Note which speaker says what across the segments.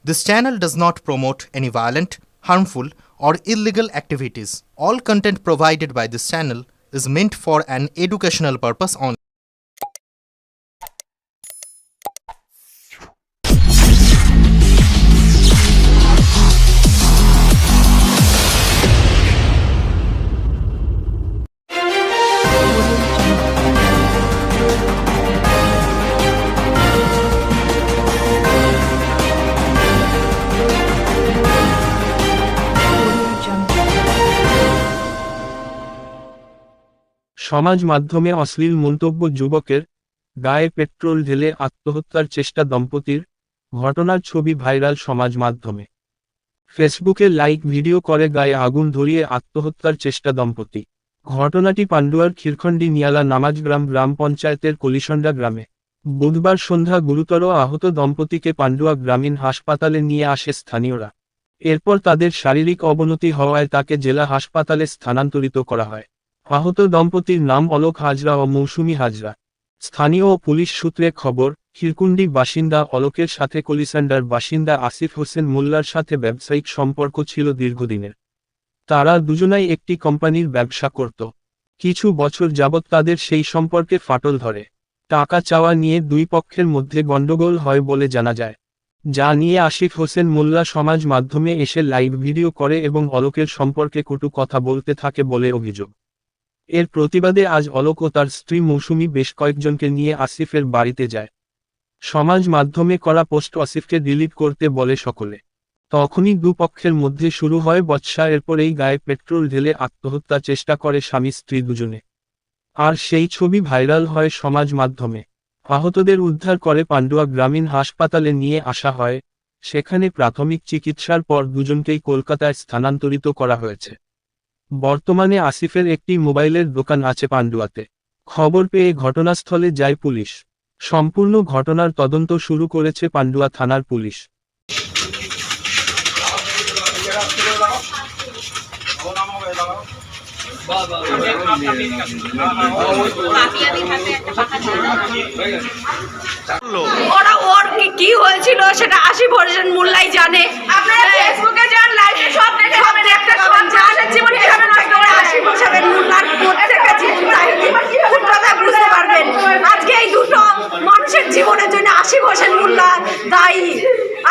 Speaker 1: This channel does not promote any violent, harmful, or illegal activities. All content provided by this channel is meant for an educational purpose only.
Speaker 2: সমাজ মাধ্যমে অশ্লীল মন্তব্য, যুবকের গায়ে petrol ঢেলে আত্মহত্যার চেষ্টা দম্পতির, ঘটনার ছবি ভাইরাল সমাজ মাধ্যমে। ফেসবুকে লাইক ভিডিও করে গায়ে আগুন ধরিয়ে আত্মহত্যার চেষ্টা দম্পতি। ঘটনাটি পান্ডুয়ার খিরখন্ডি নিয়ালা নামাজগ্রাম গ্রাম পঞ্চায়েতের কলিসন্ডা গ্রামে। বুধবার সন্ধ্যা গুরুতর আহত দম্পতিকে পান্ডুয়া গ্রামীণ হাসপাতালে নিয়ে আসে স্থানীয়রা। এরপর তাদের শারীরিক অবনতি হওয়ায় তাকে জেলা হাসপাতালে স্থানান্তরিত করা হয়। আহত দম্পতির নাম অলোক হাজরা ও মৌসুমী হাজরা। স্থানীয় ও পুলিশ সূত্রে খবর, খিরকুন্ডি বাসিন্দা অলোকের সাথে কলিসান্ডার বাসিন্দা আসিফ হোসেন মোল্লার সাথে ব্যবসায়িক সম্পর্ক ছিল দীর্ঘদিনের। তারা দুজনাই একটি কোম্পানির ব্যবসা করত। কিছু বছর যাবৎ তাদের সেই সম্পর্কে ফাটল ধরে। টাকা চাওয়া নিয়ে দুই পক্ষের মধ্যে গণ্ডগোল হয় বলে জানা যায়। যা নিয়ে আসিফ হোসেন মোল্লা সমাজ মাধ্যমে এসে লাইভ ভিডিও করে এবং অলোকের সম্পর্কে কটু কথা বলতে থাকে বলে অভিযোগ। এর প্রতিবাদে আজ অলোক ও তার স্ত্রী মৌসুমী বেশ কয়েকজনকে নিয়ে আসিফের বাড়িতে যায়। সমাজ মাধ্যমে করা পোস্ট আসিফকে ডিলিট করতে বলে সকলে। তখনই দুপক্ষের মধ্যে শুরু হয় বচসা। এরপরেই গায়ে পেট্রোল ঢেলে আত্মহত্যা চেষ্টা করে স্বামী স্ত্রী দুজনে। আর সেই ছবি ভাইরাল হয় সমাজ মাধ্যমে। আহতদের উদ্ধার করে পান্ডুয়া গ্রামীণ হাসপাতালে নিয়ে আসা হয়। সেখানে প্রাথমিক চিকিৎসার পর দুজনকেই কলকাতায় স্থানান্তরিত করা হয়েছে। বর্তমানে আসিফের একটি মোবাইলের দোকান আছে পান্ডুয়াতে। খবর পেয়ে ঘটনাস্থলে যায় পুলিশ। সম্পূর্ণ ঘটনার তদন্ত শুরু করেছে পান্ডুয়া থানার পুলিশ।
Speaker 3: ওরা ওর কি হয়েছিল সেটা আসিফ হোসেন মোল্লাই জানে। আপনারা ফেসবুকে যান, লাইভে সব দেখে হবেন। একটা সন্ত্রাসের জীবন কিভাবে নষ্ট করে আসিফ হোসেন মোল্লার প্রত্যেকটা কথা বুঝতে পারবেন। আজকে এই দুটো মানুষের জীবনের জন্য আসিফ হোসেন মোল্লা দায়ী।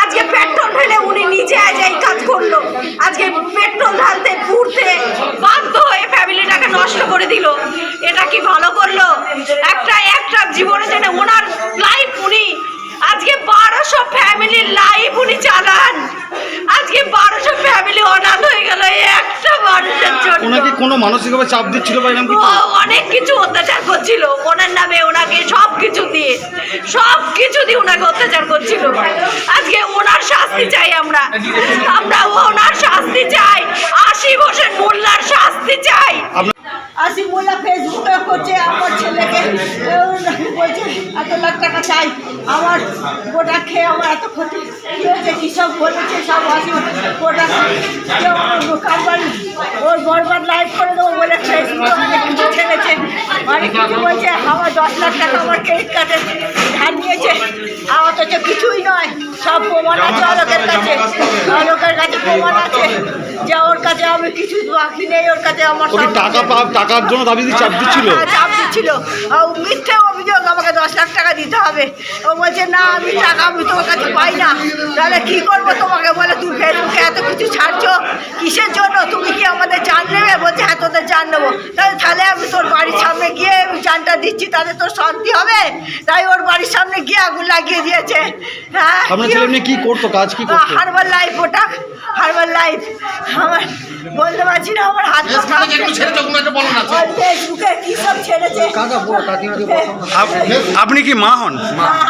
Speaker 3: আজকে পেট্রোল ঢেলে উনি নিজে আজ এই কাজ করলো। আজকে পেট্রোল ঢালতে পুড়তে বাধ্য হয়ে ফ্যামিলিটাকে নষ্ট করে দিল। এটা কি ভালো করলো? একটা জীবনের জন্য ওনার লাইফ উনি আজকে 1200 ফ্যামিলির লাইফ উনি চালান। আজকে 1200 ফ্যামিলি অনাথ হয়ে গেল একটা মানুষের জন্য।
Speaker 4: ওনাকে কোনো মানসিকভাবে চাপ দিচ্ছিল বা এরকম কিছু?
Speaker 3: অনেক কিছু অত্যাচার করছিল ওনার নামে। ওনাকে সবকিছু দিয়ে ওনাকে অত্যাচার করছিল। আজকে ওনার শাস্তি চাই। আমরা ওনার শাস্তি চাই। আসিফ হোসেন মোল্লার শাস্তি চাই।
Speaker 5: আসিফ মোল্লা ফেসবুকে করছে আমার ছেলেকে বলছে 1 লাখ টাকা চাই। আমার গোটা খেয়ে আমার এত ক্ষতি হয়েছে, কী সব বলেছে সব আসিফ গোটা কারবার ওর বরবার লাইভ করে দেবো বলে ফেসবুকে অনেক কিছু ছেড়েছে। অনেক কিছু বলছে আমার 10 লাখ টাকা আমার ক্রেডিট কার্ডে ধার নিয়েছে। অথচ কিছুই নয়, সব প্রমাণ আছে অলোকের কাছে। অলোকের কাছে প্রমাণ আছে যে ওর কাছে আমি কিছু বাকি নেই। ওর কাছে আমার
Speaker 4: টাকার জন্য দাবি চাপ দিচ্ছিল।
Speaker 5: চাপ দিচ্ছিল, মিথ্যে অভিযোগ। আমাকে 10 লাখ টাকা দিতে হবে। ও বলছে না, আমি টাকা আমি তোমার কাছে পাই না। তাহলে কি করবো তোমাকে? বলে তুমি ফেসবুকে এত কিছু ছাড়ছো কিসের জন্য? তুমি কি আমাদের জান নেবে? বলছে হ্যাঁ তোদের জান নেবো। তাহলে আমি তোর বাড়ির সামনে গিয়ে জানটা দিচ্ছি, তাহলে তোর শান্তি হবে। তাই ওর বাড়ির সামনে গিয়ে আগুন লাগিয়ে দিয়েছে। হ্যাঁ,
Speaker 4: আপনার ছেলে এমনি কি করতো, কাজ কি করতো?
Speaker 5: হারবার লাইফ, ওটা হারবার লাইফ। আমার বলতে পারছি না, আমার হাত ফেসবুকে কি সব ছেড়েছে।
Speaker 4: আপনি কি মা হন?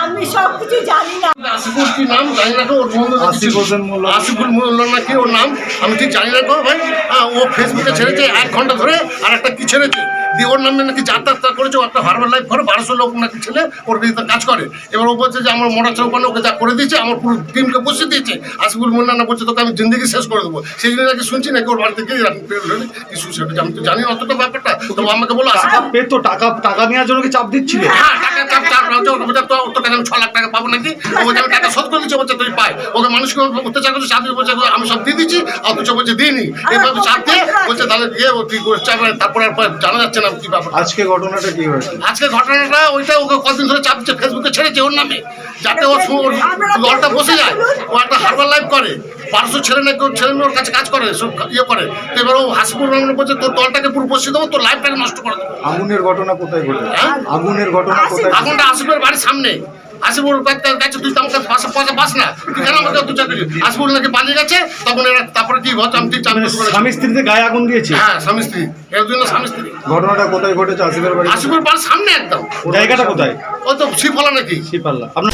Speaker 5: আমি সব কিছু জানি না।
Speaker 6: আসিফুল কি নাম জানি না তো।
Speaker 4: আসিফ হোসেন মোল্লা।
Speaker 6: আসিফুল মোল্লা না কি ওর নাম আমি ঠিক জানি না তো ভাই। ও ফেসবুকে ছেড়েছে 1 ঘন্টা ধরে। আর একটা কি ছেড়েছে দিয়ে ওর নামে নাকি যাত্রা করেছে, ও একটা হারবার লাইফ করে 1200 লোক নাকি ছেলে ওর বিরুদ্ধে কাজ করে। এবার ও বলছে যে আমার মোড়া চৌকানে ওকে যা করে দিয়েছে, আমার পুরো টিমকে বসিয়ে দিয়েছে। আসিফুল মোল্লা না বলছে তোকে আমি জিন্দগি শেষ করে দেবো। সেই জন্য নাকি শুনছি নাকি ওর বাড়ি থেকে কিছু সেটা আমি তো জানি না অতটা ব্যাপারটা। তো আমাকে বলো
Speaker 4: টাকা পেতো, টাকা নেওয়ার জন্য কি চাপ দিচ্ছিল?
Speaker 6: হ্যাঁ টাকা চাপ চাপ তোর কাছে আমি 6 লাখ টাকা পাবো নাকি? ও বলছে আমি টাকা শোধ করে দিচ্ছি, বলছে তুই পাই। ওকে মানুষকে অত্যাচার করছে, চাকরি বলছে আমি সব দিয়ে দিচ্ছি, অথচ বলছে দিইনি। এইভাবে চাপ দিয়ে বলছে তাহলে গিয়ে ও তুই করছে, তারপরে জানা যাচ্ছে না কি ব্যাপার।
Speaker 4: আজকে ঘটনাটা কি হয়েছে?
Speaker 6: আজকে ঘটনাটা ওইটা ওকে কদিন ধরে চাপ দিচ্ছে, ফেসবুকে ছেড়েছে ওর নামে, যাতে ওর দলটা বসে যায়। ও একটা হারবার লাইফ করে, 1200 ছেলে নাকি ওর ছেলে মেয়ে ওর কাছে কাজ করে, সব ইয়ে করে। তো এবার ও হাসিপুর রহমান বলছে তোর দলটাকে পুরো বসিয়ে দেবো, তোর লাইফটাকে নষ্ট করে দেবো।
Speaker 4: আগুনের ঘটনা কোথায় ঘটেছে?
Speaker 6: হ্যাঁ?
Speaker 4: আগুনের ঘটনা কোথায়?
Speaker 6: আগুনটা আসিফের বাড়ির সামনে। আসিফুর কাছে তুই তো আমাকে পয়সা পাস না, তুই কেন আমাকে অত্যাচার করছিস? আসিফুল নাকি পালিয়ে গেছে, তখন এরা তারপরে কি হচ্ছে আমি ঠিক জানি।
Speaker 4: স্বামী স্ত্রীতে গায়ে আগুন দিয়েছে?
Speaker 6: হ্যাঁ স্বামী স্ত্রী, এর জন্য স্বামী স্ত্রী।
Speaker 4: ঘটনাটা কোথায় ঘটেছে? আসিফের বাড়ি?
Speaker 6: আসিফুর বাড়ির সামনে একদম।
Speaker 4: জায়গাটা কোথায়?
Speaker 6: ও তো শিবলা নাকি।
Speaker 4: শিপাল্লা। আপনার